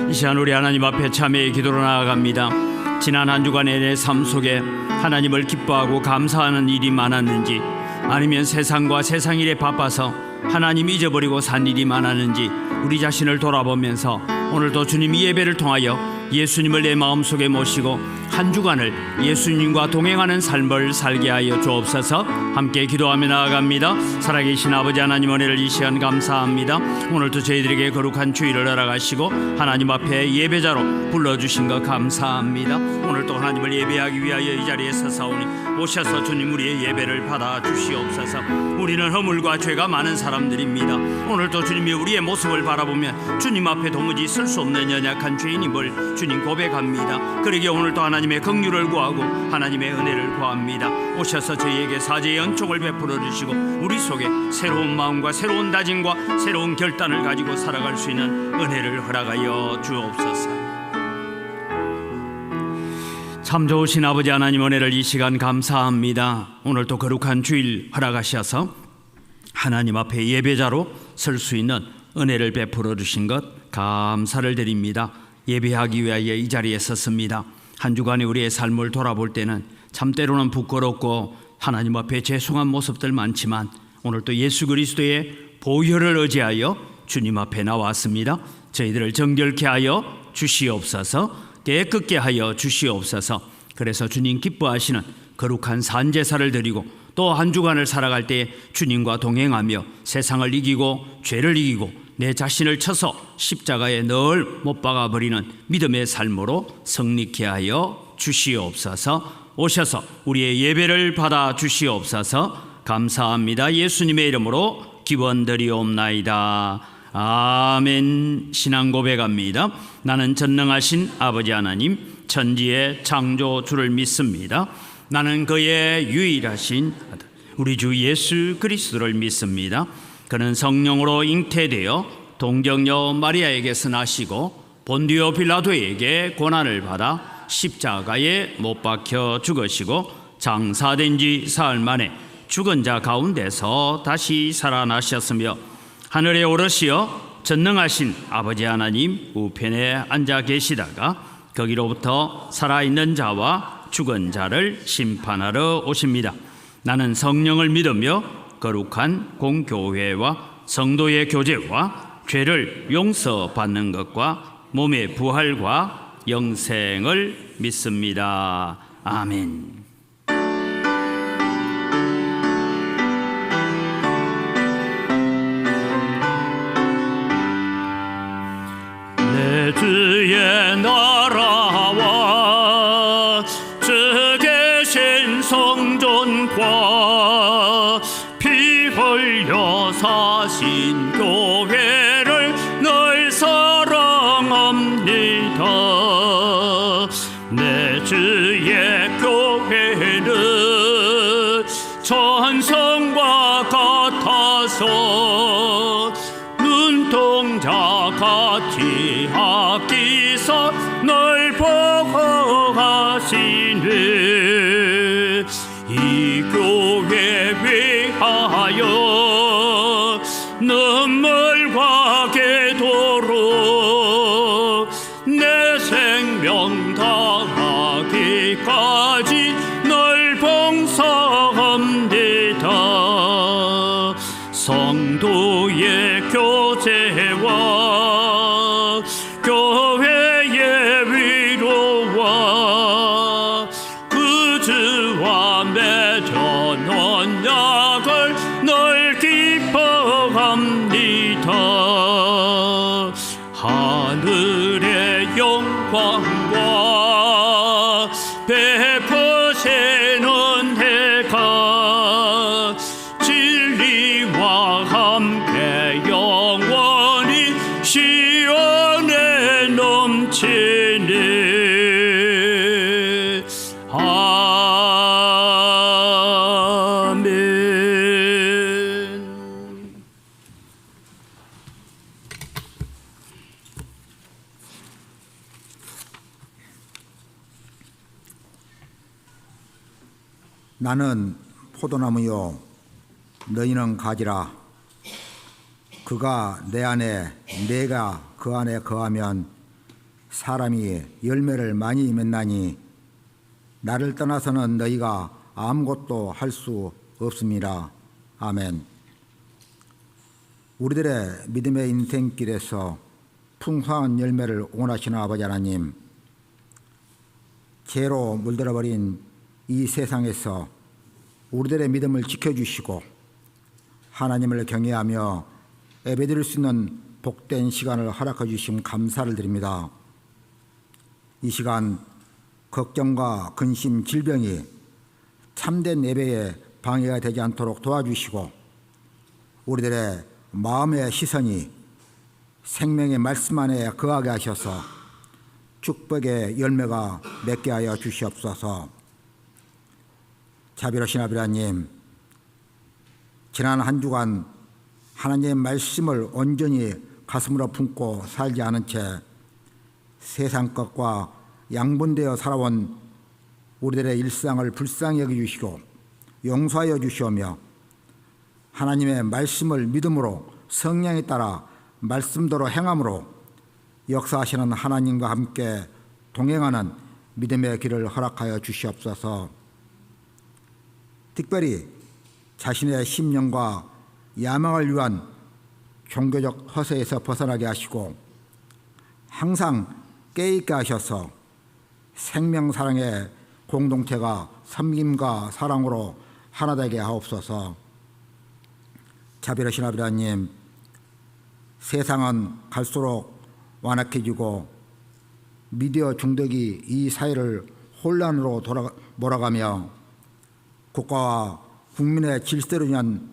이 시간 우리 하나님 앞에 참회의 기도로 나아갑니다. 지난 한 주간의 내 삶 속에 하나님을 기뻐하고 감사하는 일이 많았는지, 아니면 세상과 세상 일에 바빠서 하나님 잊어버리고 산 일이 많았는지 우리 자신을 돌아보면서 오늘도 주님 이 예배를 통하여 예수님을 내 마음속에 모시고 한 주간을 예수님과 동행하는 삶을 살게 하여 주옵소서. 함께 기도하며 나아갑니다. 살아계신 아버지 하나님, 은혜를 이 시간 감사합니다. 오늘도 저희들에게 거룩한 주일을 허락하시고 하나님 앞에 예배자로 불러주신 것 감사합니다. 오늘도 하나님을 예배하기 위하여 이 자리에 서사오니 오셔서 주님 우리의 예배를 받아 주시옵소서. 우리는 허물과 죄가 많은 사람들입니다. 오늘도 주님이 우리의 모습을 바라보면 주님 앞에 도무지 설 수 없는 연약한 죄인임을 주님 고백합니다. 그러기에 오늘도 하나님의 긍휼을 구하고 하나님의 은혜를 구합니다. 오셔서 저희에게 사죄의 은총을 베풀어 주시고 우리 속에 새로운 마음과 새로운 다짐과 새로운 결단을 가지고 살아갈 수 있는 은혜를 허락하여 주옵소서. 참 좋으신 아버지 하나님, 은혜를 이 시간 감사합니다. 오늘도 거룩한 주일 허락하셔서 하나님 앞에 예배자로 설 수 있는 은혜를 베풀어 주신 것 감사를 드립니다. 예배하기 위하여 이 자리에 섰습니다. 한 주간의 우리의 삶을 돌아볼 때는 참 때로는 부끄럽고 하나님 앞에 죄송한 모습들 많지만 오늘도 예수 그리스도의 보혈을 의지하여 주님 앞에 나왔습니다. 저희들을 정결케 하여 주시옵소서, 깨끗게 하여 주시옵소서. 그래서 주님 기뻐하시는 거룩한 산제사를 드리고 또 한 주간을 살아갈 때 주님과 동행하며 세상을 이기고 죄를 이기고 내 자신을 쳐서 십자가에 늘 못 박아버리는 믿음의 삶으로 성립케 하여 주시옵소서. 오셔서 우리의 예배를 받아 주시옵소서. 감사합니다. 예수님의 이름으로 기원드리옵나이다. 아멘. 신앙 고백합니다. 나는 전능하신 아버지 하나님, 천지의 창조주를 믿습니다. 나는 그의 유일하신 아들 우리 주 예수 그리스도를 믿습니다. 그는 성령으로 잉태되어 동정녀 마리아에게서 나시고 본디오 빌라도에게 고난을 받아 십자가에 못 박혀 죽으시고 장사된 지 사흘 만에 죽은 자 가운데서 다시 살아나셨으며 하늘에 오르시어 전능하신 아버지 하나님 우편에 앉아 계시다가 거기로부터 살아있는 자와 죽은 자를 심판하러 오십니다. 나는 성령을 믿으며 거룩한 공교회와 성도의 교제와 죄를 용서받는 것과 몸의 부활과 영생을 믿습니다. 아멘. 내 주의 나라와 주 계신 성전과 피 흘려 사신 교회를 늘 사랑합니다. 내 주의 교회는 천성과 같아서 눈동자 같이 아끼사 널 보호하시네. 이 교회 위하여 눈물과 기도로 내 생명 다하기까지 널 봉사합니다. 성도의 교제와 교회의 위로와 구주와 맺은 언약을 늘 기뻐합니다. 하늘의 영광과 베푸시는 해가 진리와 함께 영원히 시원에 넘치니 나는 포도나무요 너희는 가지라. 그가 내 안에 내가 그 안에 거하면 사람이 열매를 많이 맺나니 나를 떠나서는 너희가 아무것도 할 수 없습니다. 아멘. 우리들의 믿음의 인생길에서 풍성한 열매를 원하시는 아버지 하나님, 죄로 물들어버린 이 세상에서 우리들의 믿음을 지켜주시고 하나님을 경외하며 예배드릴 수 있는 복된 시간을 허락해 주심 감사를 드립니다. 이 시간 걱정과 근심, 질병이 참된 예배에 방해가 되지 않도록 도와주시고 우리들의 마음의 시선이 생명의 말씀 안에 거하게 하셔서 축복의 열매가 맺게 하여 주시옵소서. 자비로우신 아버지 하나님, 지난 한 주간 하나님의 말씀을 온전히 가슴으로 품고 살지 않은 채 세상 것과 양분되어 살아온 우리들의 일상을 불쌍히 여겨주시고 용서하여 주시오며 하나님의 말씀을 믿음으로 성령에 따라 말씀대로 행함으로 역사하시는 하나님과 함께 동행하는 믿음의 길을 허락하여 주시옵소서. 특별히 자신의 심령과 야망을 위한 종교적 허세에서 벗어나게 하시고 항상 깨있게 하셔서 생명사랑의 공동체가 섬김과 사랑으로 하나 되게 하옵소서. 자비로우신 아버지 하나님, 세상은 갈수록 완악해지고 미디어 중독이 이 사회를 혼란으로 몰아가며 국가와 국민의 질서를 위한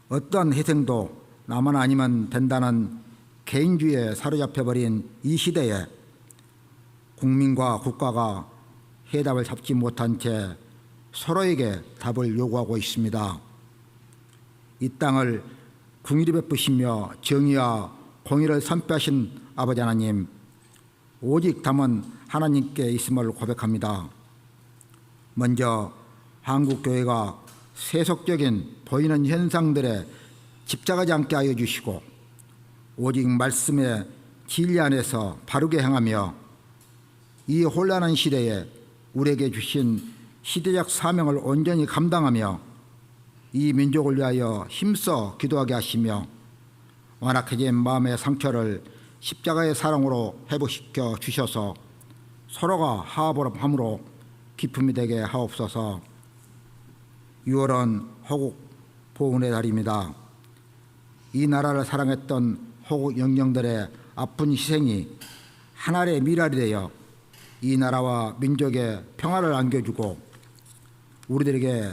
어떠한 희생도 나만 아니면 된다는 개인주의에 사로잡혀버린 이 시대에 국민과 국가가 해답을 잡지 못한 채 서로에게 답을 요구하고 있습니다. 이 땅을 긍휼히 베푸시며 정의와 공의를 선포하신 아버지 하나님, 오직 담은 하나님께 있음을 고백합니다. 먼저 한국교회가 세속적인 보이는 현상들에 집착하지 않게 하여 주시고 오직 말씀의 진리 안에서 바르게 행하며 이 혼란한 시대에 우리에게 주신 시대적 사명을 온전히 감당하며 이 민족을 위하여 힘써 기도하게 하시며 완악해진 마음의 상처를 십자가의 사랑으로 회복시켜 주셔서 서로가 화합함으로 기쁨이 되게 하옵소서. 6월은 호국 보훈의 달입니다. 이 나라를 사랑했던 호국 영령들의 아픈 희생이 하나의 미랄이 되어 이 나라와 민족의 평화를 안겨주고 우리들에게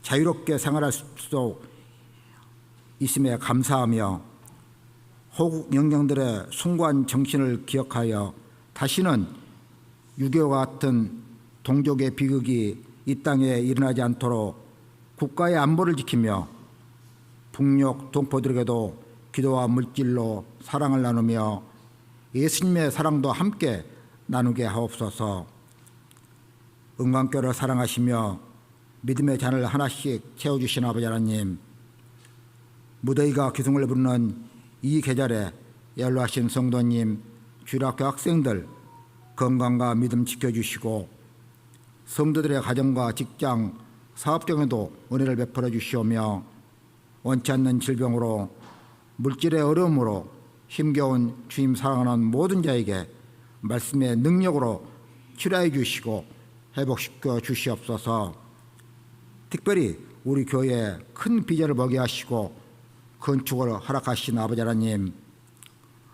자유롭게 생활할 수 있음에 감사하며 호국 영령들의 숭고한 정신을 기억하여 다시는 6.25 같은 동족의 비극이 이 땅에 일어나지 않도록 국가의 안보를 지키며 북녘 동포들에게도 기도와 물질로 사랑을 나누며 예수님의 사랑도 함께 나누게 하옵소서. 은광교를 사랑하시며 믿음의 잔을 하나씩 채워주신 아버지 하나님, 무더위가 기승을 부르는 이 계절에 연로하신 성도님, 주일학교 학생들 건강과 믿음 지켜주시고 성도들의 가정과 직장, 사업 등에도 은혜를 베풀어 주시오며 원치 않는 질병으로 물질의 어려움으로 힘겨운 주님 사랑하는 모든 자에게 말씀의 능력으로 치료해 주시고 회복시켜 주시옵소서. 특별히 우리 교회에 큰 비전을 보게 하시고 건축을 허락하신 아버지 하나님,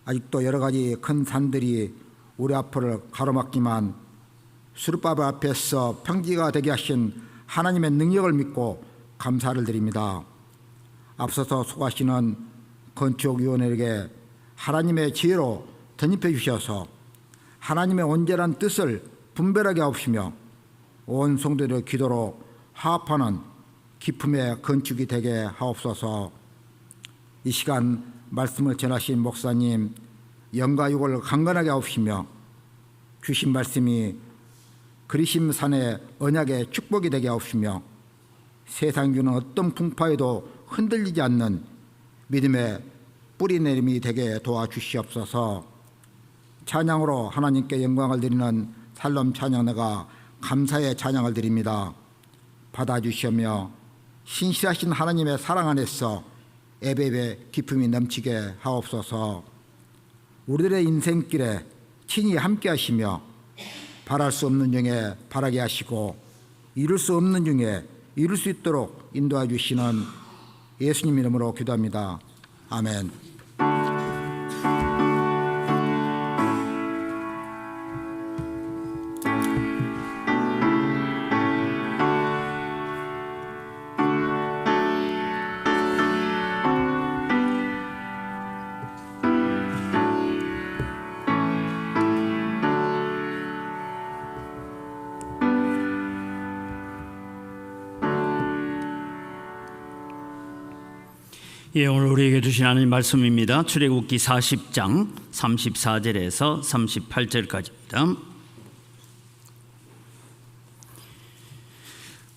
아직도 여러 가지 큰 산들이 우리 앞을 가로막지만 수르바벨 앞에서 평지가 되게 하신 하나님의 능력을 믿고 감사를 드립니다. 앞서서 수고하시는 건축위원에게 하나님의 지혜로 덧입혀 주셔서 하나님의 온전한 뜻을 분별하게 하옵시며 온 성도들의 기도로 화합하는 기쁨의 건축이 되게 하옵소서. 이 시간 말씀을 전하신 목사님 영과 육을 강건하게 하옵시며 주신 말씀이 그리심산의 언약의 축복이 되게 하옵시며 세상 주는 어떤 풍파에도 흔들리지 않는 믿음의 뿌리내림이 되게 도와주시옵소서. 찬양으로 하나님께 영광을 드리는 살롬 찬양내가 감사의 찬양을 드립니다. 받아주시며 신실하신 하나님의 사랑 안에서 예배의 기쁨이 넘치게 하옵소서. 우리들의 인생길에 친히 함께 하시며 바랄 수 없는 중에 바라게 하시고 이룰 수 없는 중에 이룰 수 있도록 인도해 주시는 예수님 이름으로 기도합니다. 아멘. 예, 오늘 우리에게 주신 하나님 말씀입니다. 출애굽기 40장 34절에서 38절까지입니다.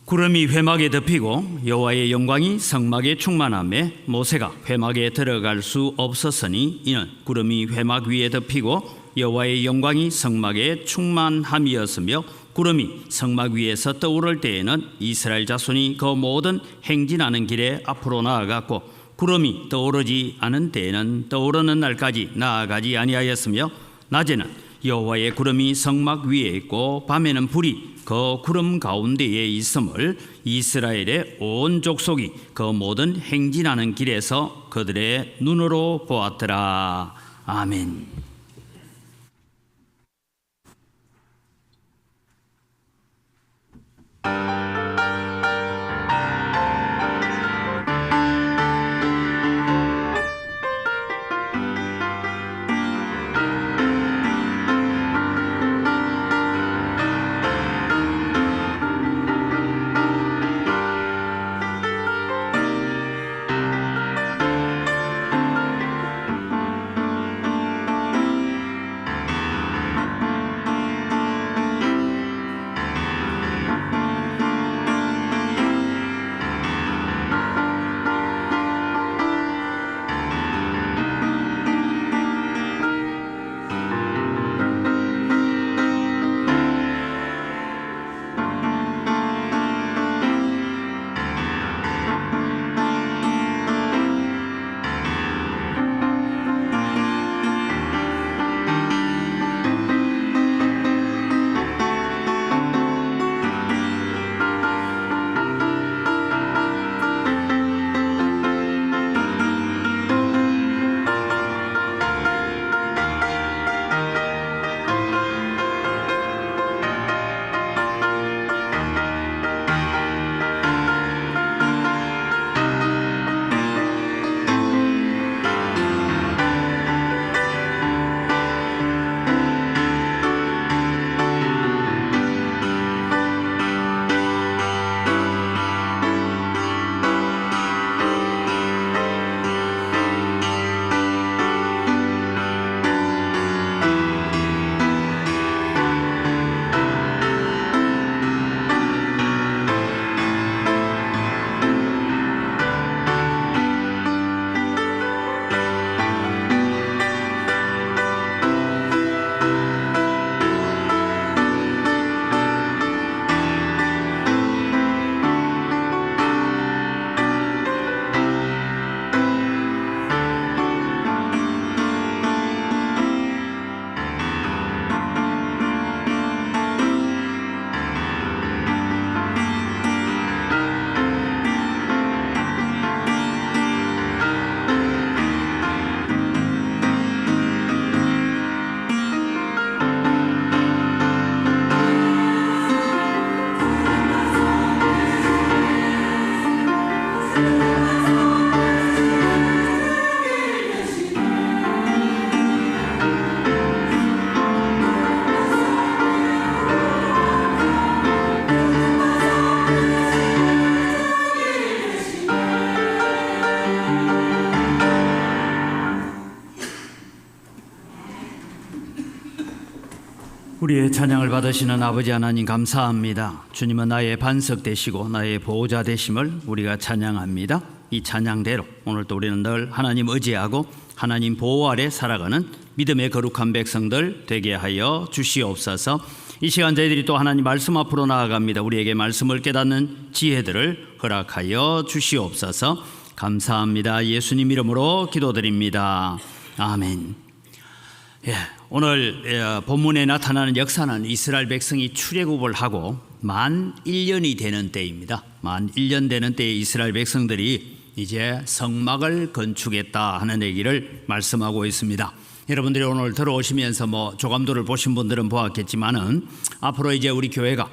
구름이 회막에 덮이고 여호와의 영광이 성막에 충만하매 모세가 회막에 들어갈 수 없었으니 이는 구름이 회막 위에 덮이고 여호와의 영광이 성막에 충만함이었으며 구름이 성막 위에서 떠오를 때에는 이스라엘 자손이 그 모든 행진하는 길에 앞으로 나아갔고 구름이 떠오르지 않은 때에는 떠오르는 날까지 나아가지 아니하였으며 낮에는 여호와의 구름이 성막 위에 있고 밤에는 불이 그 구름 가운데에 있음을 이스라엘의 온 족속이 그 모든 행진하는 길에서 그들의 눈으로 보았더라. 아멘. 우리의 찬양을 받으시는 아버지 하나님 감사합니다. 주님은 나의 반석 되시고 나의 보호자 되심을 우리가 찬양합니다. 이 찬양대로 오늘도 우리는 늘 하나님 의지하고 하나님 보호 아래 살아가는 믿음의 거룩한 백성들 되게 하여 주시옵소서. 이 시간 저희들이 또 하나님 말씀 앞으로 나아갑니다. 우리에게 말씀을 깨닫는 지혜들을 허락하여 주시옵소서. 감사합니다. 예수님 이름으로 기도드립니다. 아멘. 오늘 본문에 나타나는 역사는 이스라엘 백성이 출애굽을 하고 만 1년이 되는 때입니다. 만 1년 되는 때에 이스라엘 백성들이 이제 성막을 건축했다 하는 얘기를 말씀하고 있습니다. 여러분들이 오늘 들어오시면서 조감도를 보신 분들은 보았겠지만은 앞으로 이제 우리 교회가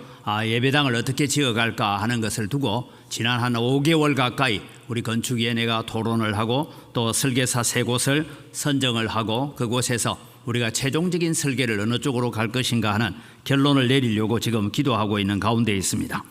예배당을 어떻게 지어갈까 하는 것을 두고 지난 한 5개월 가까이 우리 건축위원회가 토론을 하고 또 설계사 3곳을 선정을 하고 그곳에서 우리가 최종적인 설계를 어느 쪽으로 갈 것인가 하는 결론을 내리려고 지금 기도하고 있는 가운데 있습니다.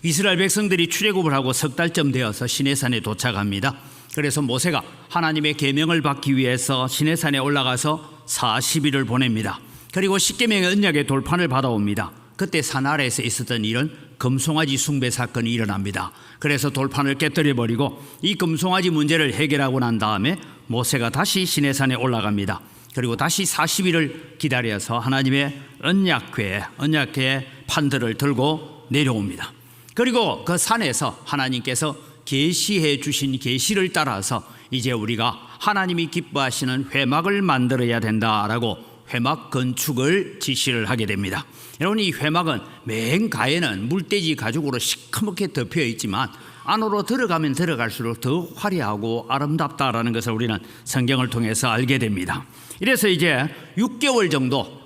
이스라엘 백성들이 출애굽을 하고 석 달쯤 되어서 시내산에 도착합니다. 그래서 모세가 하나님의 계명을 받기 위해서 시내산에 올라가서 40일을 보냅니다. 그리고 십계명의 언약의 돌판을 받아옵니다. 그때 산 아래에서 있었던 일은 금송아지 숭배 사건이 일어납니다. 그래서 돌판을 깨뜨려버리고 이 금송아지 문제를 해결하고 난 다음에 모세가 다시 시내산에 올라갑니다. 그리고 다시 40일을 기다려서 하나님의 언약궤의 판들을 들고 내려옵니다. 그리고 그 산에서 하나님께서 계시해 주신 계시를 따라서 이제 우리가 하나님이 기뻐하시는 회막을 만들어야 된다라고 회막 건축을 지시를 하게 됩니다. 여러분, 이 회막은 맨 가에는 물돼지 가죽으로 시커멓게 덮여 있지만 안으로 들어가면 들어갈수록 더 화려하고 아름답다라는 것을 우리는 성경을 통해서 알게 됩니다. 이래서 이제 6개월 정도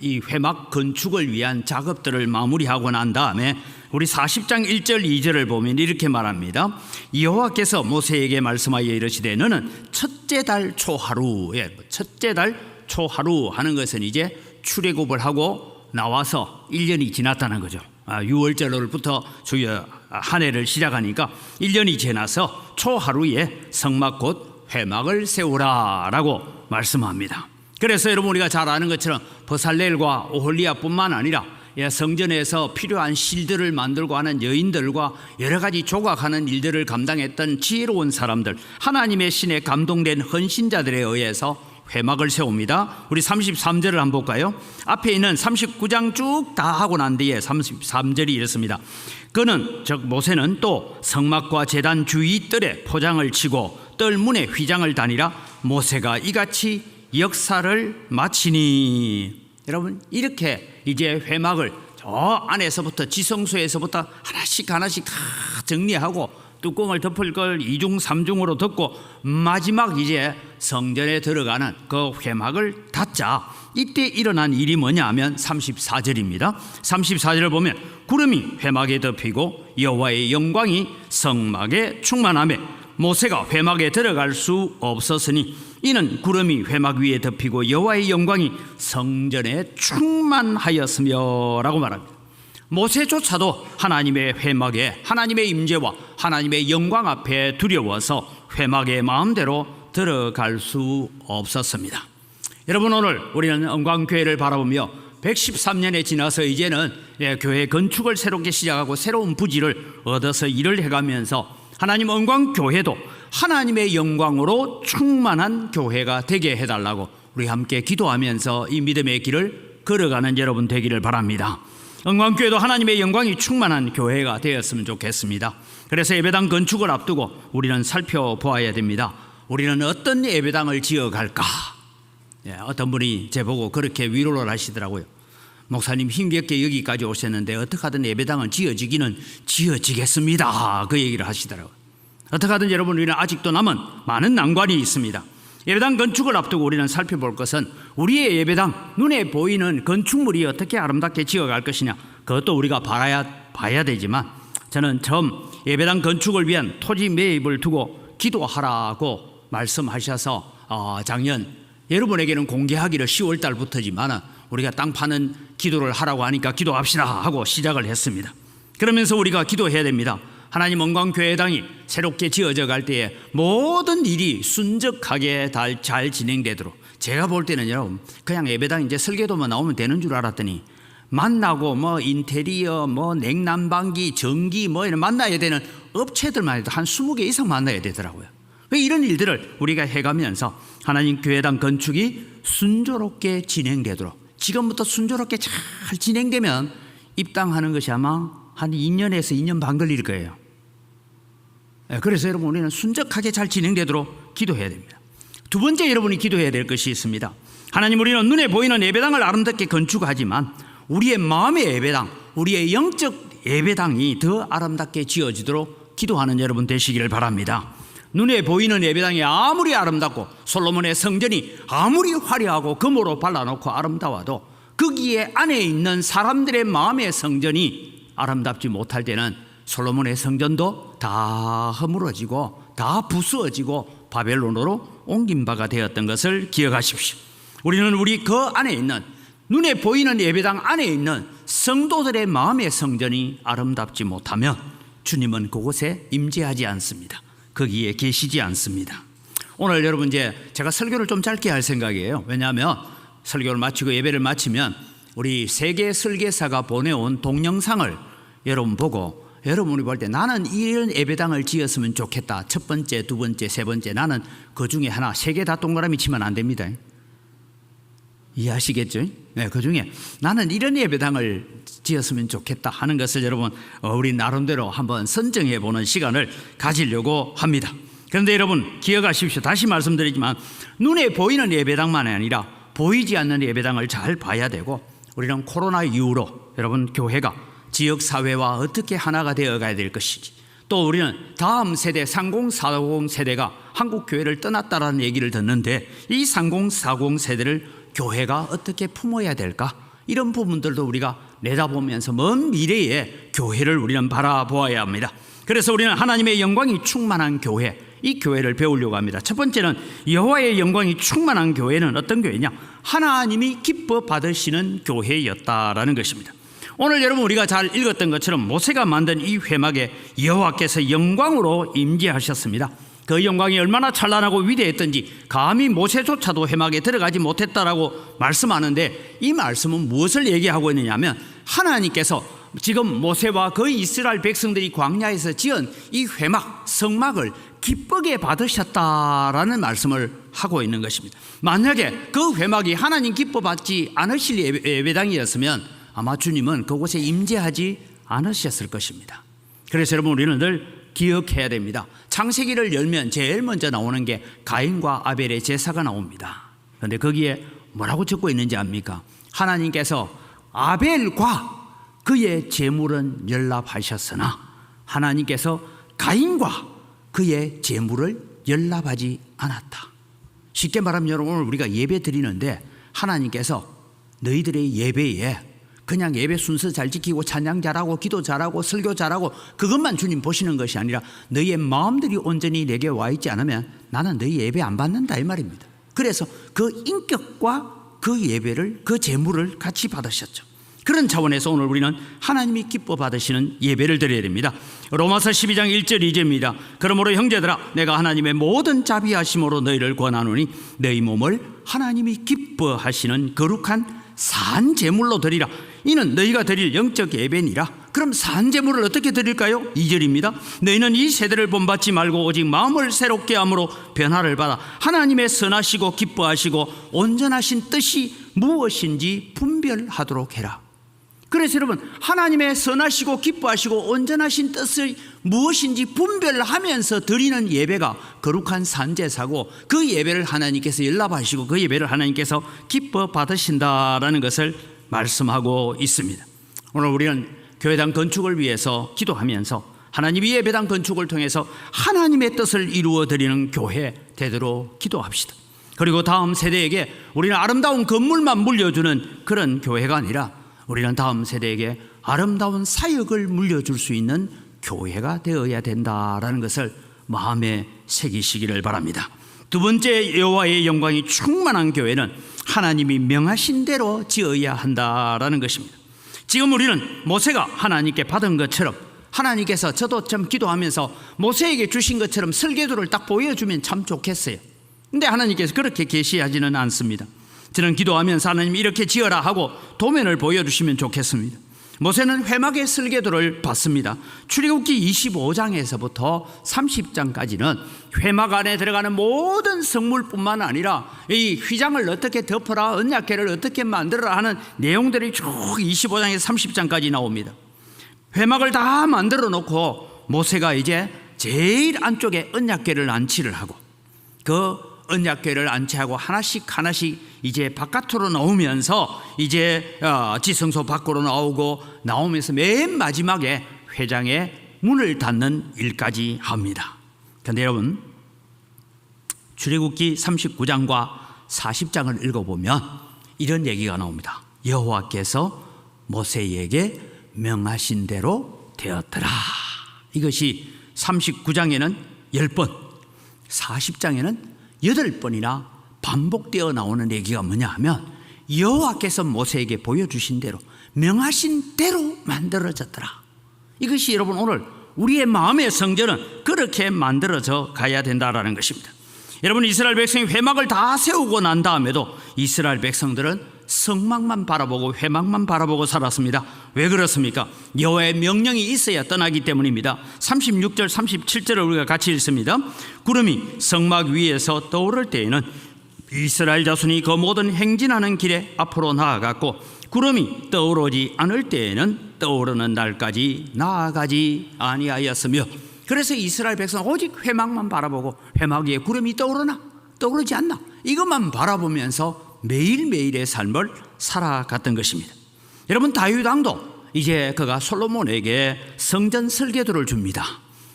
이 회막 건축을 위한 작업들을 마무리하고 난 다음에 우리 40장 1절 2절을 보면 이렇게 말합니다. 여호와께서 모세에게 말씀하여 이르시되 너는 첫째 달 초하루, 첫째 달 초하루 하는 것은 이제 출애굽을 하고 나와서 1년이 지났다는 거죠. 6월절로부터 한 해를 시작하니까 1년이 지나서 초하루에 성막 곧 회막을 세우라라고 말씀합니다. 그래서 여러분, 우리가 잘 아는 것처럼 버살렐과 오홀리아뿐만 아니라 성전에서 필요한 실들을 만들고 하는 여인들과 여러 가지 조각하는 일들을 감당했던 지혜로운 사람들, 하나님의 신에 감동된 헌신자들에 의해서 회막을 세웁니다. 우리 33절을 한번 볼까요? 앞에 있는 39장 쭉 다 하고 난 뒤에 33절이 이렇습니다. 그는 즉 모세는 또 성막과 제단 주위 뜰에 포장을 치고 뜰문에 휘장을 다니라 모세가 이같이 역사를 마치니. 여러분, 이렇게 이제 회막을 저 안에서부터 지성소에서부터 하나씩 다 정리하고 뚜껑을 덮을 걸 2중 3중으로 덮고 마지막 이제 성전에 들어가는 그 회막을 닫자. 이때 일어난 일이 뭐냐 하면 34절입니다. 34절을 보면 구름이 회막에 덮이고 여호와의 영광이 성막에 충만하며 모세가 회막에 들어갈 수 없었으니 이는 구름이 회막 위에 덮이고 여호와의 영광이 성전에 충만하였으며 라고 말합니다. 모세조차도 하나님의 회막에 하나님의 임재와 하나님의 영광 앞에 두려워서 회막에 마음대로 들어갈 수 없었습니다. 여러분, 오늘 우리는 영광교회를 바라보며 113년에 지나서 이제는 교회 건축을 새롭게 시작하고 새로운 부지를 얻어서 일을 해가면서 하나님 영광교회도 하나님의 영광으로 충만한 교회가 되게 해달라고 우리 함께 기도하면서 이 믿음의 길을 걸어가는 여러분 되기를 바랍니다. 영광교회도 하나님의 영광이 충만한 교회가 되었으면 좋겠습니다. 그래서 예배당 건축을 앞두고 우리는 살펴보아야 됩니다. 우리는 어떤 예배당을 지어갈까? 어떤 분이 제보고 그렇게 위로를 하시더라고요. 목사님, 힘겹게 여기까지 오셨는데 어떻게 하든 예배당은 지어지기는 지어지겠습니다. 그 얘기를 하시더라고요. 어떻게 하든 여러분, 우리는 아직도 남은 많은 난관이 있습니다. 예배당 건축을 앞두고 우리는 살펴볼 것은 우리의 예배당, 눈에 보이는 건축물이 어떻게 아름답게 지어갈 것이냐, 그것도 우리가 봐야 되지만 저는 처음 예배당 건축을 위한 토지 매입을 두고 기도하라고 말씀하셔서 작년 여러분에게는 공개하기를 10월 달부터지만 우리가 땅 파는 기도를 하라고 하니까 기도합시다 하고 시작을 했습니다. 그러면서 우리가 기도해야 됩니다. 하나님 영광교회당이 새롭게 지어져 갈 때에 모든 일이 순적하게 잘 진행되도록, 제가 볼 때는 여러분 그냥 예배당 이제 설계도만 나오면 되는 줄 알았더니 만나고 뭐 인테리어, 뭐 냉난방기, 전기 뭐 이런 만나야 되는 업체들만 해도 한 20개 이상 만나야 되더라고요. 이런 일들을 우리가 해가면서 하나님 교회당 건축이 순조롭게 진행되도록, 지금부터 순조롭게 잘 진행되면 입당하는 것이 아마 한 2년에서 2년 반 걸릴 거예요. 그래서 여러분 우리는 순적하게 잘 진행되도록 기도해야 됩니다. 두 번째 여러분이 기도해야 될 것이 있습니다. 하나님, 우리는 눈에 보이는 예배당을 아름답게 건축하지만 우리의 마음의 예배당, 우리의 영적 예배당이 더 아름답게 지어지도록 기도하는 여러분 되시기를 바랍니다. 눈에 보이는 예배당이 아무리 아름답고 솔로몬의 성전이 아무리 화려하고 금으로 발라놓고 아름다워도 거기에 안에 있는 사람들의 마음의 성전이 아름답지 못할 때는 솔로몬의 성전도 다 허물어지고 다 부수어지고 바벨론으로 옮긴 바가 되었던 것을 기억하십시오. 우리는 우리 그 안에 있는, 눈에 보이는 예배당 안에 있는 성도들의 마음의 성전이 아름답지 못하면 주님은 그곳에 임재하지 않습니다. 거기에 계시지 않습니다. 오늘 여러분 이제 제가 설교를 좀 짧게 할 생각이에요. 왜냐하면 설교를 마치고 예배를 마치면 우리 세계 설계사가 보내온 동영상을 여러분 보고, 여러분이 볼 때 나는 이런 예배당을 지었으면 좋겠다, 첫 번째, 두 번째, 세 번째, 나는 그 중에 하나, 세 개 다 동그라미 치면 안 됩니다. 이해하시겠죠? 네, 그 중에 나는 이런 예배당을 지었으면 좋겠다 하는 것을 여러분 우리 나름대로 한번 선정해 보는 시간을 가지려고 합니다. 그런데 여러분 기억하십시오. 다시 말씀드리지만 눈에 보이는 예배당만이 아니라 보이지 않는 예배당을 잘 봐야 되고, 우리는 코로나 이후로 여러분 교회가 지역사회와 어떻게 하나가 되어가야 될 것인지, 또 우리는 다음 세대 3040 세대가 한국교회를 떠났다라는 얘기를 듣는데 이 3040 세대를 교회가 어떻게 품어야 될까, 이런 부분들도 우리가 내다보면서 먼 미래의 교회를 우리는 바라보아야 합니다. 그래서 우리는 하나님의 영광이 충만한 교회, 이 교회를 배우려고 합니다. 첫 번째는 여호와의 영광이 충만한 교회는 어떤 교회냐, 하나님이 기뻐 받으시는 교회였다라는 것입니다. 오늘 여러분 우리가 잘 읽었던 것처럼 모세가 만든 이 회막에 여호와께서 영광으로 임재하셨습니다. 그 영광이 얼마나 찬란하고 위대했던지 감히 모세조차도 회막에 들어가지 못했다라고 말씀하는데, 이 말씀은 무엇을 얘기하고 있느냐 하면 하나님께서 지금 모세와 그 이스라엘 백성들이 광야에서 지은 이 회막, 성막을 기쁘게 받으셨다라는 말씀을 하고 있는 것입니다. 만약에 그 회막이 하나님 기뻐 받지 않으실 예배당이었으면 아마 주님은 그곳에 임재하지 않으셨을 것입니다. 그래서 여러분 우리는 늘 기억해야 됩니다. 창세기를 열면 제일 먼저 나오는 게 가인과 아벨의 제사가 나옵니다. 그런데 거기에 뭐라고 적고 있는지 압니까? 하나님께서 아벨과 그의 제물은 연락하셨으나 하나님께서 가인과 그의 제물을 연락하지 않았다. 쉽게 말하면 여러분 오늘 우리가 예배 드리는데 하나님께서 너희들의 예배에 그냥 예배 순서 잘 지키고 찬양 잘하고 기도 잘하고 설교 잘하고 그것만 주님 보시는 것이 아니라 너희의 마음들이 온전히 내게 와 있지 않으면 나는 너희 예배 안 받는다 이 말입니다. 그래서 그 인격과 그 예배를, 그 제물을 같이 받으셨죠. 그런 차원에서 오늘 우리는 하나님이 기뻐 받으시는 예배를 드려야 됩니다. 로마서 12장 1절 2절입니다. 그러므로 형제들아 내가 하나님의 모든 자비하심으로 너희를 권하노니 너희 몸을 하나님이 기뻐하시는 거룩한 산 제물로 드리라. 이는 너희가 드릴 영적 예배니라. 그럼 산 제물을 어떻게 드릴까요? 2절입니다. 너희는 이 세대를 본받지 말고 오직 마음을 새롭게 함으로 변화를 받아 하나님의 선하시고 기뻐하시고 온전하신 뜻이 무엇인지 분별하도록 해라. 그래서 여러분 하나님의 선하시고 기뻐하시고 온전하신 뜻을 무엇인지 분별하면서 드리는 예배가 거룩한 산제사고, 그 예배를 하나님께서 연락하시고 그 예배를 하나님께서 기뻐 받으신다라는 것을 말씀하고 있습니다. 오늘 우리는 교회당 건축을 위해서 기도하면서 하나님이 예배당 건축을 통해서 하나님의 뜻을 이루어 드리는 교회 되도록 기도합시다. 그리고 다음 세대에게 우리는 아름다운 건물만 물려주는 그런 교회가 아니라 우리는 다음 세대에게 아름다운 사역을 물려줄 수 있는 교회가 되어야 된다라는 것을 마음에 새기시기를 바랍니다. 두 번째, 여호와의 영광이 충만한 교회는 하나님이 명하신 대로 지어야 한다라는 것입니다. 지금 우리는 모세가 하나님께 받은 것처럼 하나님께서 저도 좀 기도하면서 모세에게 주신 것처럼 설계도를 딱 보여주면 참 좋겠어요. 근데 하나님께서 그렇게 계시하지는 않습니다. 저는 기도하면서 하나님 이렇게 지어라 하고 도면을 보여주시면 좋겠습니다. 모세는 회막의 설계도를 봤습니다. 출애굽기 25장에서부터 30장까지는 회막 안에 들어가는 모든 성물뿐만 아니라 이 휘장을 어떻게 덮어라, 언약궤를 어떻게 만들어라 하는 내용들이 쭉 25장에서 30장까지 나옵니다. 회막을 다 만들어 놓고 모세가 이제 제일 안쪽에 언약궤를 안치를 하고 그 언약궤를 안치하고 하나씩 이제 바깥으로 나오면서 이제 지성소 밖으로 나오면서 맨 마지막에 회장의 문을 닫는 일까지 합니다. 그런데 여러분, 출애굽기 39장과 40장을 읽어보면 이런 얘기가 나옵니다. 여호와께서 모세에게 명하신 대로 되었더라. 이것이 39장에는 10번, 40장에는 8번이나 반복되어 나오는 얘기가 뭐냐 하면 여호와께서 모세에게 보여주신 대로 명하신 대로 만들어졌더라. 이것이 여러분 오늘 우리의 마음의 성전은 그렇게 만들어져 가야 된다라는 것입니다. 여러분, 이스라엘 백성이 회막을 다 세우고 난 다음에도 이스라엘 백성들은 성막만 바라보고 회막만 바라보고 살았습니다. 왜 그렇습니까? 여호와의 명령이 있어야 떠나기 때문입니다. 36절 37절을 우리가 같이 읽습니다. 구름이 성막 위에서 떠오를 때에는 이스라엘 자손이 그 모든 행진하는 길에 앞으로 나아갔고 구름이 떠오르지 않을 때에는 떠오르는 날까지 나아가지 아니하였으며, 그래서 이스라엘 백성은 오직 회막만 바라보고 회막 위에 구름이 떠오르나 떠오르지 않나 이것만 바라보면서 매일매일의 삶을 살아갔던 것입니다. 여러분, 다윗 왕도 이제 그가 솔로몬에게 성전 설계도를 줍니다.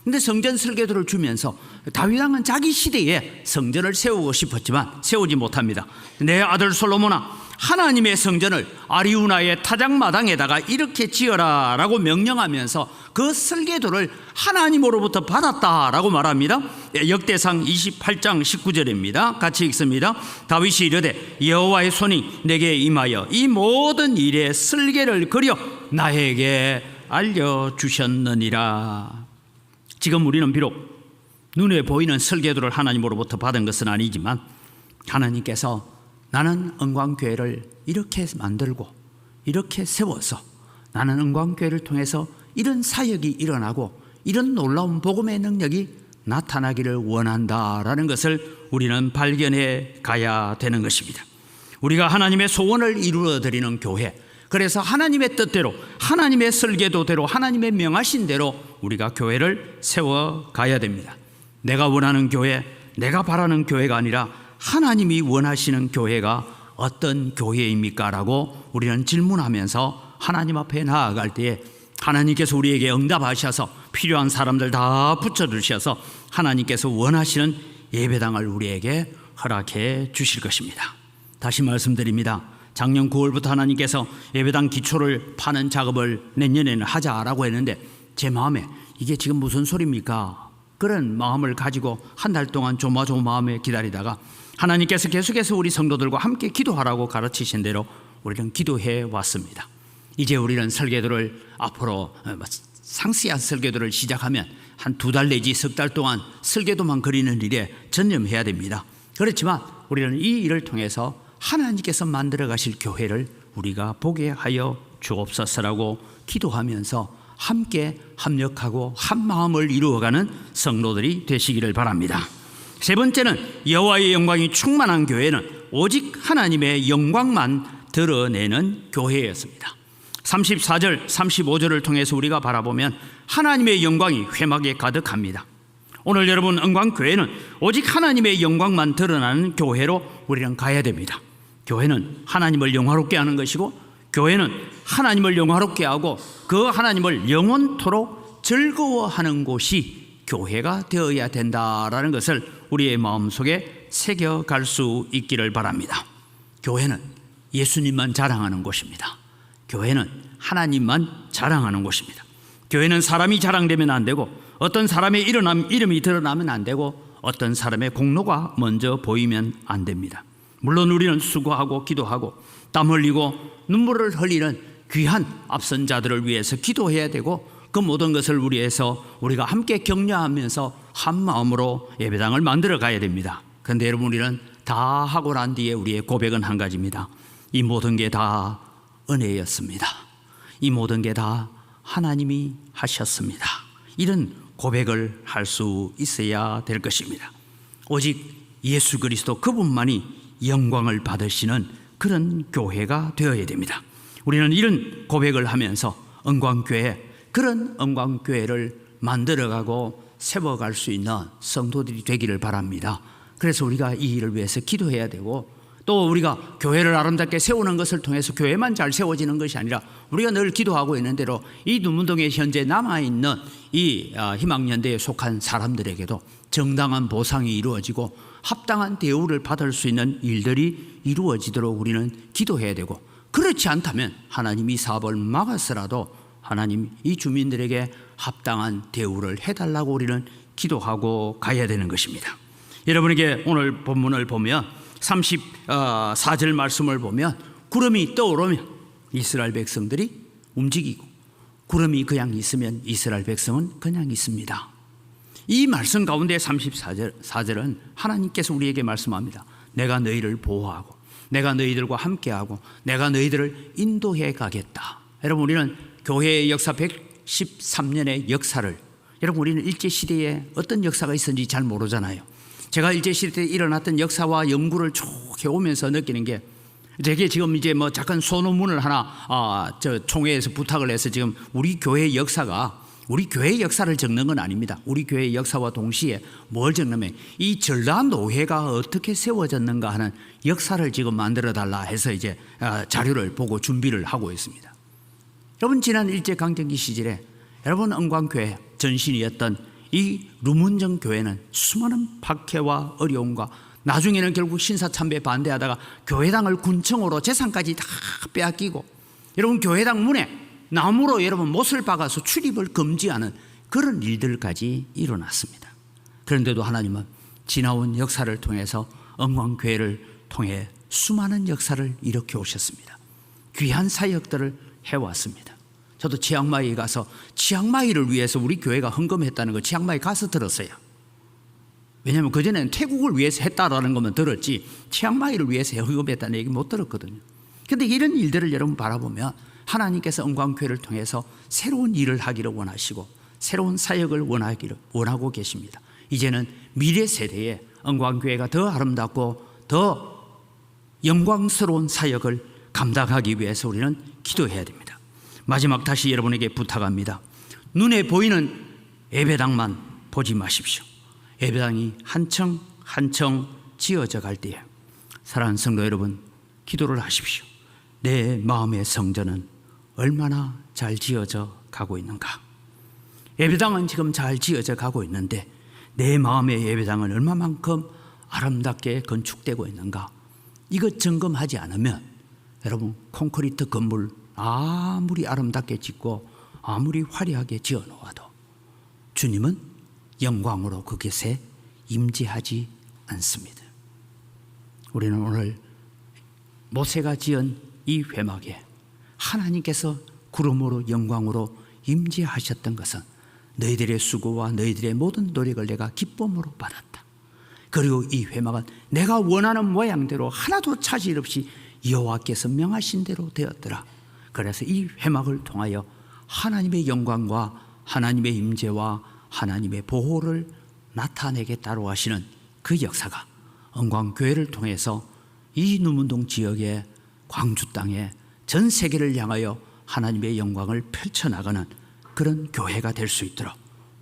근데 성전 설계도를 주면서 다윗 왕은 자기 시대에 성전을 세우고 싶었지만 세우지 못합니다. 내 아들 솔로몬아, 하나님의 성전을 아리우나의 타작마당에다가 이렇게 지어라 라고 명령하면서 그 설계도를 하나님으로부터 받았다라고 말합니다. 역대상 28장 19절입니다. 같이 읽습니다. 다윗이 이르되 여호와의 손이 내게 임하여 이 모든 일의 설계를 그려 나에게 알려주셨느니라. 지금 우리는 비록 눈에 보이는 설계도를 하나님으로부터 받은 것은 아니지만 하나님께서 나는 은광교회를 이렇게 만들고 이렇게 세워서 나는 은광교회를 통해서 이런 사역이 일어나고 이런 놀라운 복음의 능력이 나타나기를 원한다라는 것을 우리는 발견해 가야 되는 것입니다. 우리가 하나님의 소원을 이루어드리는 교회, 그래서 하나님의 뜻대로 하나님의 설계도대로 하나님의 명하신 대로 우리가 교회를 세워가야 됩니다. 내가 원하는 교회, 내가 바라는 교회가 아니라 하나님이 원하시는 교회가 어떤 교회입니까? 라고 우리는 질문하면서 하나님 앞에 나아갈 때에 하나님께서 우리에게 응답하셔서 필요한 사람들 다 붙여주셔서 하나님께서 원하시는 예배당을 우리에게 허락해 주실 것입니다. 다시 말씀드립니다. 작년 9월부터 하나님께서 예배당 기초를 파는 작업을 내년에는 하자라고 했는데 제 마음에 이게 지금 무슨 소리입니까? 그런 마음을 가지고 한 달 동안 조마조마 마음에 기다리다가 하나님께서 계속해서 우리 성도들과 함께 기도하라고 가르치신 대로 우리는 기도해 왔습니다. 이제 우리는 설계도를 앞으로 상세한 설계도를 시작하면 한 2달 내지 석 달 동안 설계도만 그리는 일에 전념해야 됩니다. 그렇지만 우리는 이 일을 통해서 하나님께서 만들어 가실 교회를 우리가 보게 하여 주옵소서라고 기도하면서 함께 합력하고 한 마음을 이루어가는 성도들이 되시기를 바랍니다. 세 번째는 여호와의 영광이 충만한 교회는 오직 하나님의 영광만 드러내는 교회였습니다. 34절 35절을 통해서 우리가 바라보면 하나님의 영광이 회막에 가득합니다. 오늘 여러분, 은광교회는 오직 하나님의 영광만 드러나는 교회로 우리는 가야 됩니다. 교회는 하나님을 영화롭게 하는 것이고, 교회는 하나님을 영화롭게 하고 그 하나님을 영원토록 즐거워하는 곳이 교회가 되어야 된다라는 것을 우리의 마음속에 새겨갈 수 있기를 바랍니다. 교회는 예수님만 자랑하는 곳입니다. 교회는 하나님만 자랑하는 곳입니다. 교회는 사람이 자랑되면 안 되고, 어떤 사람의 이름이 드러나면 안 되고, 어떤 사람의 공로가 먼저 보이면 안 됩니다. 물론 우리는 수고하고 기도하고 땀 흘리고 눈물을 흘리는 귀한 앞선 자들을 위해서 기도해야 되고, 그 모든 것을 우리가 함께 격려하면서 한 마음으로 예배당을 만들어 가야 됩니다. 그런데 여러분, 우리는 다 하고 난 뒤에 우리의 고백은 한 가지입니다. 이 모든 게 다 은혜였습니다. 이 모든 게 다 하나님이 하셨습니다. 이런 고백을 할 수 있어야 될 것입니다. 오직 예수 그리스도 그분만이 영광을 받으시는 그런 교회가 되어야 됩니다. 우리는 이런 고백을 하면서 은광교회, 그런 은광교회를 만들어가고 세워갈 수 있는 성도들이 되기를 바랍니다. 그래서 우리가 이 일을 위해서 기도해야 되고, 또 우리가 교회를 아름답게 세우는 것을 통해서 교회만 잘 세워지는 것이 아니라 우리가 늘 기도하고 있는 대로 이 눈문동에 현재 남아있는 이 희망연대에 속한 사람들에게도 정당한 보상이 이루어지고 합당한 대우를 받을 수 있는 일들이 이루어지도록 우리는 기도해야 되고, 그렇지 않다면 하나님이 사업을 막았으라도 하나님 이 주민들에게 합당한 대우를 해달라고 우리는 기도하고 가야 되는 것입니다. 여러분에게 오늘 본문을 보면 34절 말씀을 보면 구름이 떠오르면 이스라엘 백성들이 움직이고, 구름이 그냥 있으면 이스라엘 백성은 그냥 있습니다. 이 말씀 가운데 34절은 하나님께서 우리에게 말씀합니다. 내가 너희를 보호하고 내가 너희들과 함께하고 내가 너희들을 인도해 가겠다. 여러분, 우리는 교회의 역사 113년의 역사를, 여러분 우리는 일제시대에 어떤 역사가 있었는지 잘 모르잖아요. 제가 일제시대 때 일어났던 역사와 연구를 쭉 해오면서 느끼는 게, 되게 지금 이제 뭐 잠깐 소논문을 하나 총회에서 부탁을 해서 지금 우리 교회의 역사가, 우리 교회의 역사를 적는 건 아닙니다. 우리 교회의 역사와 동시에 뭘 적냐면 이 전라노회가 어떻게 세워졌는가 하는 역사를 지금 만들어 달라 해서 이제 자료를 보고 준비를 하고 있습니다. 여러분, 지난 일제강점기 시절에 여러분 은광교회 전신이었던 이 류문정 교회는 수많은 박해와 어려움과 나중에는 결국 신사참배에 반대하다가 교회당을 군청으로 재산까지 다 빼앗기고, 여러분 교회당 문에 나무로 여러분 못을 박아서 출입을 금지하는 그런 일들까지 일어났습니다. 그런데도 하나님은 지나온 역사를 통해서 은광교회를 통해 수많은 역사를 일으켜 오셨습니다. 귀한 사역들을 해왔습니다. 저도 치앙마이에 가서 치앙마이를 위해서 우리 교회가 헌금했다는 거 치앙마이 가서 들었어요. 왜냐하면 그전에는 태국을 위해서 했다라는 것만 들었지 치앙마이를 위해서 헌금했다는 얘기 못 들었거든요. 그런데 이런 일들을 여러분 바라보면 하나님께서 은광교회를 통해서 새로운 일을 하기를 원하시고 새로운 사역을 원하고 계십니다. 이제는 미래 세대에 은광교회가 더 아름답고 더 영광스러운 사역을 감당하기 위해서 우리는 기도해야 됩니다. 마지막 다시 여러분에게 부탁합니다. 눈에 보이는 예배당만 보지 마십시오. 예배당이 한층 한층 지어져 갈 때에 사랑하는 성도 여러분, 기도를 하십시오. 내 마음의 성전은 얼마나 잘 지어져 가고 있는가? 예배당은 지금 잘 지어져 가고 있는데 내 마음의 예배당은 얼마만큼 아름답게 건축되고 있는가? 이것 점검하지 않으면 여러분 콘크리트 건물 아무리 아름답게 짓고 아무리 화려하게 지어 놓아도 주님은 영광으로 그것에 임재하지 않습니다. 우리는 오늘 모세가 지은 이 회막에 하나님께서 구름으로 영광으로 임재하셨던 것은 너희들의 수고와 너희들의 모든 노력을 내가 기쁨으로 받았다. 그리고 이 회막은 내가 원하는 모양대로 하나도 차질 없이 여호와께서 명하신 대로 되었더라. 그래서 이 회막을 통하여 하나님의 영광과 하나님의 임재와 하나님의 보호를 나타내겠다고 하시는 그 역사가 은광교회를 통해서 이 누문동 지역의 광주 땅에 전 세계를 향하여 하나님의 영광을 펼쳐나가는 그런 교회가 될 수 있도록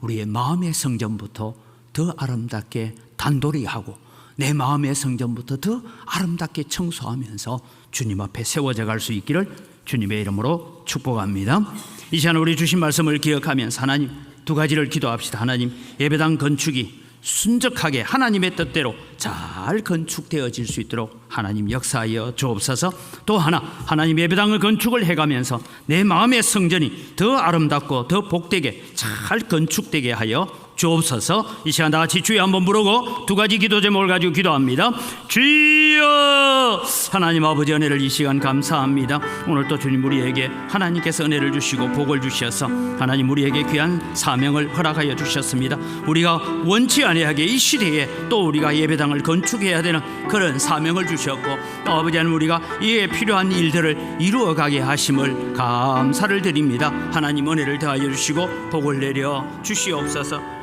우리의 마음의 성전부터 더 아름답게 단도리하고 내 마음의 성전부터 더 아름답게 청소하면서 주님 앞에 세워져 갈 수 있기를 주님의 이름으로 축복합니다. 이 시간 우리 주신 말씀을 기억하면서 하나님 두 가지를 기도합시다. 하나님, 예배당 건축이 순적하게 하나님의 뜻대로 잘 건축되어질 수 있도록 하나님 역사하여 주옵소서. 또 하나, 하나님 예배당을 건축을 해가면서 내 마음의 성전이 더 아름답고 더 복되게 잘 건축되게 하여 주옵소서. 이 시간 다 같이 주여 한번 부르고 두 가지 기도 제목을 가지고 기도합니다. 주여! 하나님 아버지, 은혜를 이 시간 감사합니다. 오늘 또 주님 우리에게 하나님께서 은혜를 주시고 복을 주셔서 하나님 우리에게 귀한 사명을 허락하여 주셨습니다. 우리가 원치 아니하게 이 시대에 또 우리가 예배당을 건축해야 되는 그런 사명을 주셨고, 또 아버지 하나님 우리가 이에 필요한 일들을 이루어가게 하심을 감사를 드립니다. 하나님 은혜를 더하여 주시고 복을 내려 주시옵소서.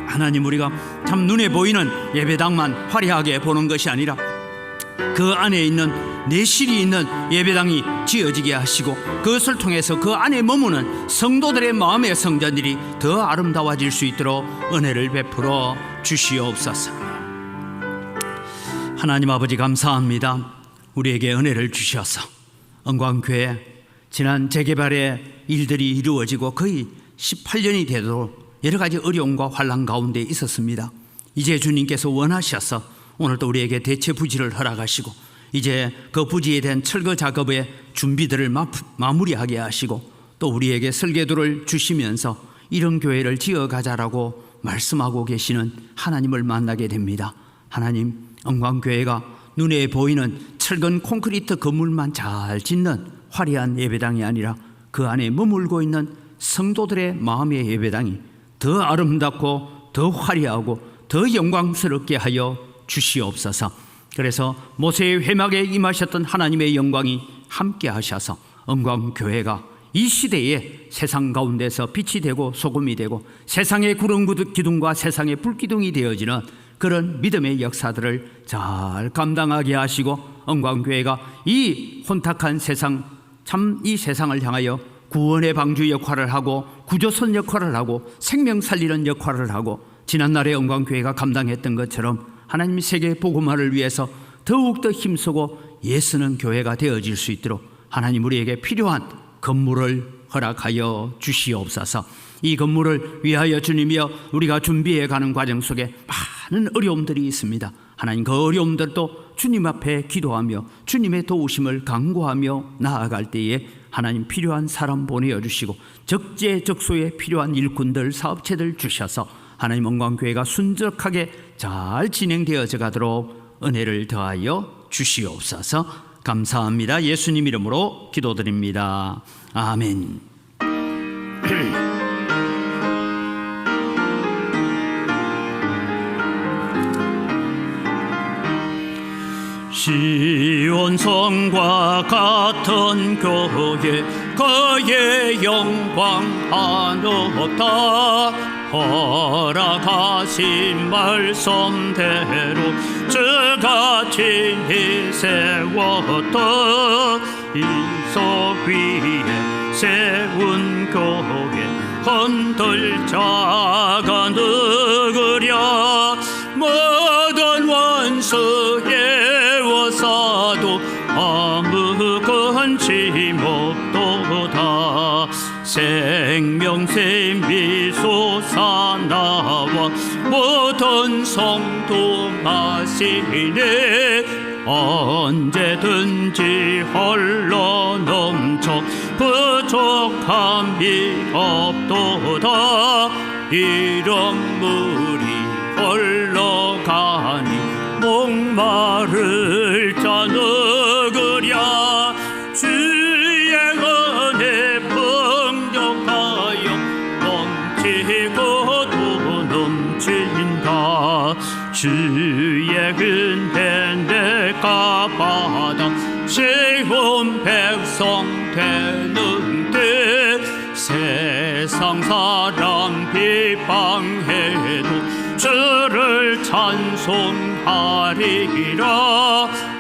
하나님, 우리가 참 눈에 보이는 예배당만 화려하게 보는 것이 아니라 그 안에 있는 내실이 있는 예배당이 지어지게 하시고, 그것을 통해서 그 안에 머무는 성도들의 마음의 성전들이 더 아름다워질 수 있도록 은혜를 베풀어 주시옵소서. 하나님 아버지, 감사합니다. 우리에게 은혜를 주셔서 은광교회 지난 재개발의 일들이 이루어지고 거의 18년이 되도록 여러 가지 어려움과 환난 가운데 있었습니다. 이제 주님께서 원하셔서 오늘도 우리에게 대체 부지를 허락하시고, 이제 그 부지에 대한 철거 작업의 준비들을 마무리하게 하시고, 또 우리에게 설계도를 주시면서 이런 교회를 지어가자라고 말씀하고 계시는 하나님을 만나게 됩니다. 하나님, 은광교회가 눈에 보이는 철근 콘크리트 건물만 잘 짓는 화려한 예배당이 아니라 그 안에 머물고 있는 성도들의 마음의 예배당이 더 아름답고 더 화려하고 더 영광스럽게 하여 주시옵소서. 그래서 모세의 회막에 임하셨던 하나님의 영광이 함께 하셔서 은광교회가 이 시대에 세상 가운데서 빛이 되고 소금이 되고 세상의 구름 기둥과 세상의 불기둥이 되어지는 그런 믿음의 역사들을 잘 감당하게 하시고, 은광교회가 이 혼탁한 세상, 참 이 세상을 향하여 구원의 방주 역할을 하고 구조선 역할을 하고 생명 살리는 역할을 하고, 지난날의 은광교회가 감당했던 것처럼 하나님 세계 복음화를 위해서 더욱더 힘쓰고 예쓰는 교회가 되어질 수 있도록 하나님 우리에게 필요한 건물을 허락하여 주시옵소서. 이 건물을 위하여 주님이여, 우리가 준비해 가는 과정 속에 많은 어려움들이 있습니다. 하나님, 그 어려움들도 주님 앞에 기도하며 주님의 도우심을 간구하며 나아갈 때에 하나님 필요한 사람 보내어 주시고, 적재적소에 필요한 일꾼들, 사업체들 주셔서 하나님 은광교회가 순적하게 잘 진행되어져 가도록 은혜를 더하여 주시옵소서. 감사합니다. 예수님 이름으로 기도드립니다. 아멘. 시온성과 같은 교회, 그의 영광 한없다. 허락하신 말씀대로 주가 친히 세웠던 이석 위에 세운 교회, 흔들 자가 누구랴. 모든 원수 예워사도 아무 관심 없도다. 생명샘이 솟아나와 모든 성도 마시네. 언제든지 흘러 넘쳐 부족함이 없도다. 이런 물이 흘러가니 목마를 자 누구랴. 주의 은혜 풍족하여 넘치고 또 넘친다. 주의 은혜 내가 받아 세운 백성 되는데, 세상 사람 비방해도 주를 찬송하리라.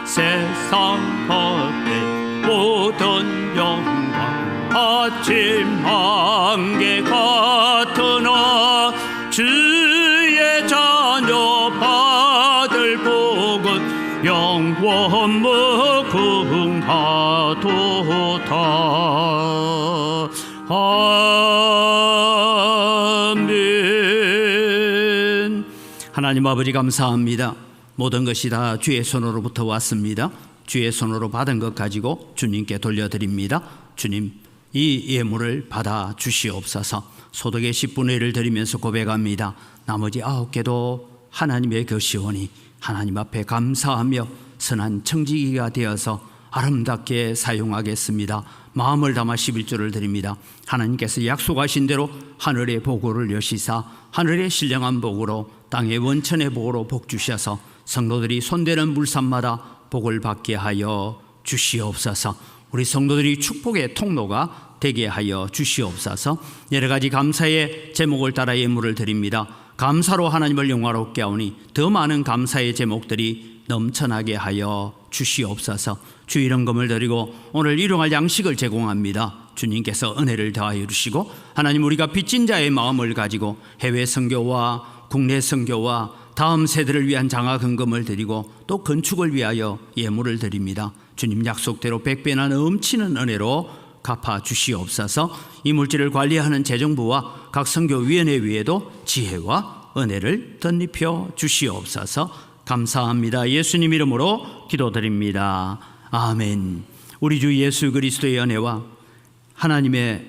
세상 겉에 모든 영광 아침 안개 같으나, 주의 자녀 받을 복은 영원 무궁하도다. 아멘. 하나님 아버지, 감사합니다. 모든 것이 다 주의 손으로부터 왔습니다. 주의 손으로 받은 것 가지고 주님께 돌려드립니다. 주님, 이 예물을 받아 주시옵소서. 소득의 10분의 1을 드리면서 고백합니다. 나머지 9개도 하나님의 것이오니 하나님 앞에 감사하며 선한 청지기가 되어서 아름답게 사용하겠습니다. 마음을 담아 11조를 드립니다. 하나님께서 약속하신 대로 하늘의 복으로 여시사 하늘의 신령한 복으로 땅의 원천의 복으로 복 주셔서 성도들이 손대는 물산마다 복을 받게 하여 주시옵소서. 우리 성도들이 축복의 통로가 되게 하여 주시옵소서. 여러 가지 감사의 제목을 따라 예물을 드립니다. 감사로 하나님을 영화롭게 하오니 더 많은 감사의 제목들이 넘쳐나게 하여 주시옵소서. 주일헌금을 드리고 오늘 일용할 양식을 제공합니다. 주님께서 은혜를 더하여 주시고 하나님, 우리가 빚진 자의 마음을 가지고 해외 선교와 국내 선교와 다음 세대를 위한 장학헌금을 드리고 또 건축을 위하여 예물을 드립니다. 주님 약속대로 100배나 넘치는 은혜로 갚아 주시옵소서. 이 물질을 관리하는 재정부와 각 선교위원회 위에도 지혜와 은혜를 덧입혀 주시옵소서. 감사합니다. 예수님 이름으로 기도드립니다. 아멘. 우리 주 예수 그리스도의 은혜와 하나님의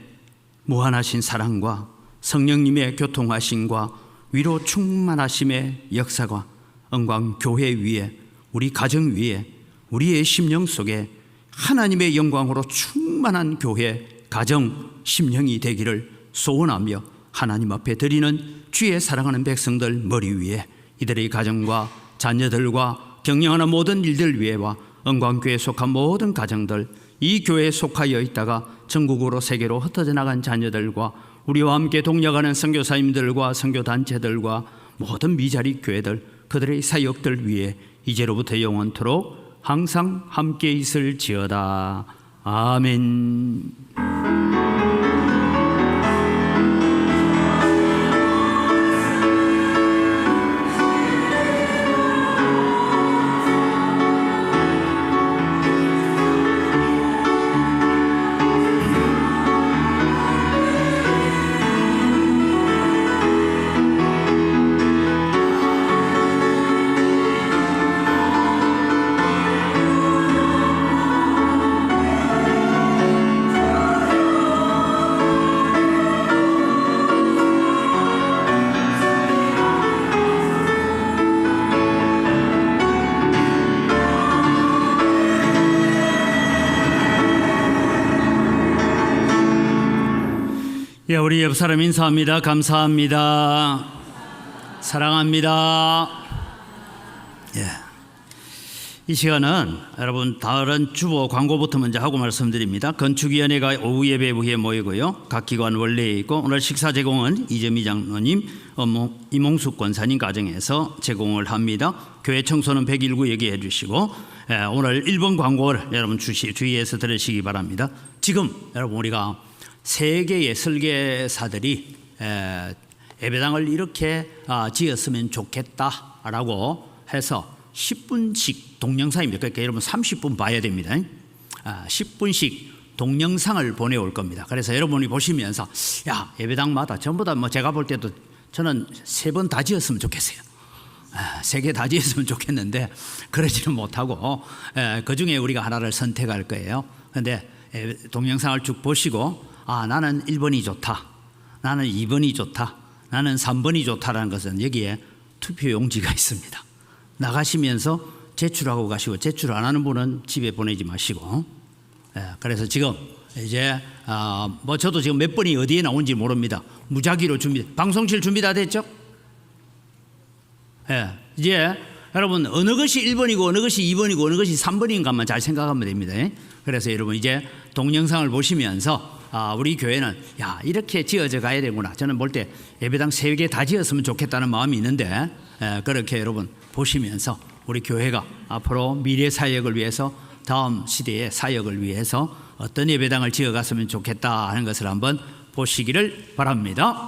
무한하신 사랑과 성령님의 교통하심과 위로 충만하심의 역사가 영광 교회 위에, 우리 가정 위에, 우리의 심령 속에 하나님의 영광으로 충만한 교회, 가정, 심령이 되기를 소원하며 하나님 앞에 드리는 주의 사랑하는 백성들 머리 위에, 이들의 가정과 자녀들과 경영하는 모든 일들 위에와 영광교회에 속한 모든 가정들, 이 교회에 속하여 있다가 전국으로 세계로 흩어져 나간 자녀들과 우리와 함께 동역하는 선교사님들과 선교단체들과 모든 미자리 교회들, 그들의 사역들 위에 이제로부터 영원토록 항상 함께 있을지어다. 아멘. 예, 우리 옆 사람 인사합니다. 감사합니다. 사랑합니다. 예. 이 시간은 여러분 다른 주보 광고부터 먼저 하고 말씀드립니다. 건축위원회가 오후 예배 후에 모이고요. 각 기관 원래에 있고 오늘 식사 제공은 이재미 장로님, 이몽숙 권사님 가정에서 제공을 합니다. 교회 청소는 119 얘기해 주시고 오늘 1번 광고를 여러분 주의해서 들으시기 바랍니다. 지금 여러분 우리가 세계의 설계사들이 예배당을 이렇게 지었으면 좋겠다라고 해서 10분씩 동영상입니다. 그러니까 여러분 30분 봐야 됩니다. 10분씩 동영상을 보내올 겁니다. 그래서 여러분이 보시면서 야, 예배당마다 전부 다 뭐 제가 볼 때도 저는 3번 다 지었으면 좋겠어요. 3개 다 지었으면 좋겠는데 그러지는 못하고 그중에 우리가 하나를 선택할 거예요. 그런데 동영상을 쭉 보시고 나는 1번이 좋다, 나는 2번이 좋다, 나는 3번이 좋다라는 것은 여기에 투표 용지가 있습니다. 나가시면서 제출하고 가시고 제출 안 하는 분은 집에 보내지 마시고. 그래서 지금 이제 뭐 저도 지금 몇 번이 어디에 나온지 모릅니다. 무작위로 방송실 준비 다 됐죠? 이제 여러분 어느 것이 1번이고 어느 것이 2번이고 어느 것이 3번인가만 잘 생각하면 됩니다. 그래서 여러분 이제 동영상을 보시면서 우리 교회는 야, 이렇게 지어져 가야 되구나. 저는 볼 때 예배당 3개 다 지었으면 좋겠다는 마음이 있는데 그렇게 여러분 보시면서 우리 교회가 앞으로 미래 사역을 위해서, 다음 시대의 사역을 위해서 어떤 예배당을 지어갔으면 좋겠다 하는 것을 한번 보시기를 바랍니다.